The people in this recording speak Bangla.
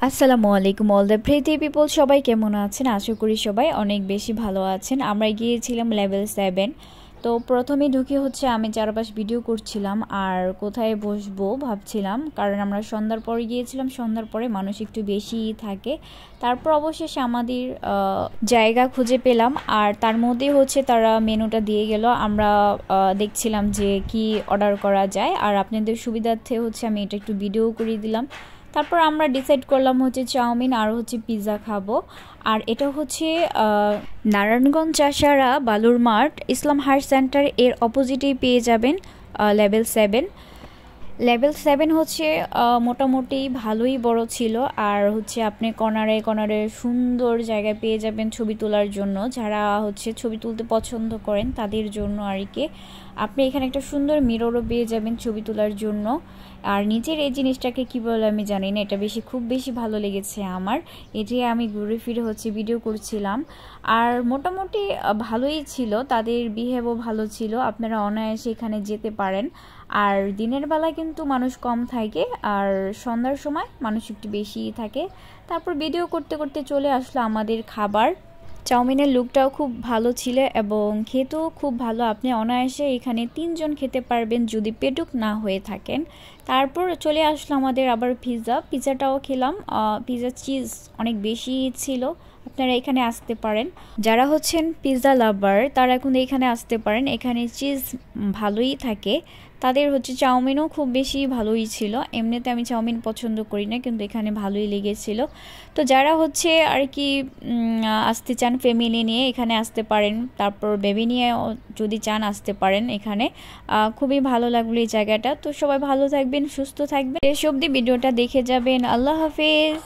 আসসালামু আলাইকুম অল দ্য প্রিটি পিপল, সবাই কেমন আছেন? আশা করি সবাই অনেক বেশি ভালো আছেন। আমরা গিয়েছিলাম লেভেল 7। তো প্রথমে ঢুকে আমি চারপাশ ভিডিও করছিলাম আর কোথায় বসবো ভাবছিলাম, কারণ আমরা সন্ধ্যার পরে গিয়েছিলাম। সন্ধ্যার পরে মানুষ একটু বেশি থাকে। তারপর অবশেষে আমাদের জায়গা খুঁজে পেলাম, আর তার মধ্যে তারা মেনুটা দিয়ে গেল। আমরা দেখছিলাম যে কি অর্ডার করা যায়, আর আপনাদের সুবিধার্থে আমি এটা একটু ভিডিও করে দিলাম। তারপর আমরা ডিসাইড করলাম চাউমিন আর পিৎজা খাবো। আর এটা নারায়ণগঞ্জ চাষারা বালুর মাঠ ইসলাম হায়ার সেন্টার এর অপোজিটেই পেয়ে যাবেন লেভেল 7। লেভেল 7 মোটামুটি ভালোই বড় ছিল, আর আপনি কর্নারে কর্নারে সুন্দর জায়গায় পেয়ে যাবেন ছবি তোলার জন্য। যারা ছবি তুলতে পছন্দ করেন তাদের জন্য আর কি। আপনি এখানে একটা সুন্দর মিররও পেয়ে যাবেন ছবি তোলার জন্য। আর নিচের এই জিনিসটাকে কি বলে আমি জানি না, এটা খুব বেশি ভালো লেগেছে আমার। এটি আমি ঘুরে ফিরে ভিডিও করছিলাম, আর মোটামুটি ভালোই ছিল, তাদের বিহেভও ভালো ছিল। আপনারা অনায়াসে এখানে যেতে পারেন। আর দিনের বেলা কিন্তু মানুষ কম থাকে, আর সন্ধ্যার সময় মানুষ একটু বেশি থাকে। তারপর ভিডিও করতে করতে চলে আসলো আমাদের খাবার। চাউমিনের লুকটাও খুব ভালো ছিল এবং খেতেও খুব ভালো। আপনি অনায়াসে এখানে 3 জন খেতে পারবেন যদি পেটুক না হয়ে থাকেন। তারপর চলে আসলো আমাদের আবার পিৎজাটাও খেলাম। পিৎজা চিজ অনেক বেশি ছিল। আপনারা এখানে আসতে পারেন, যারা পিৎজা লাভার তারা এখন এখানে আসতে পারেন। এখানে চিজ ভালোই থাকে। তাদের চাউমিনও খুব বেশি ভালোই ছিল। এমনিতে আমি চাউমিন পছন্দ করি না, কিন্তু এখানে ভালোই লেগেছিল। তো যারা আর কি আসতে চান ফ্যামিলি নিয়ে এখানে আসতে পারেন, তারপর বেবি নিয়ে যদি চান আসতে পারেন। এখানে খুবই ভালো লাগলো এই জায়গাটা। তো সবাই ভালো থাকবেন, সুস্থ থাকবেন। শেষ অবধি ভিডিওটা দেখে যাবেন। আল্লাহ হাফেজ।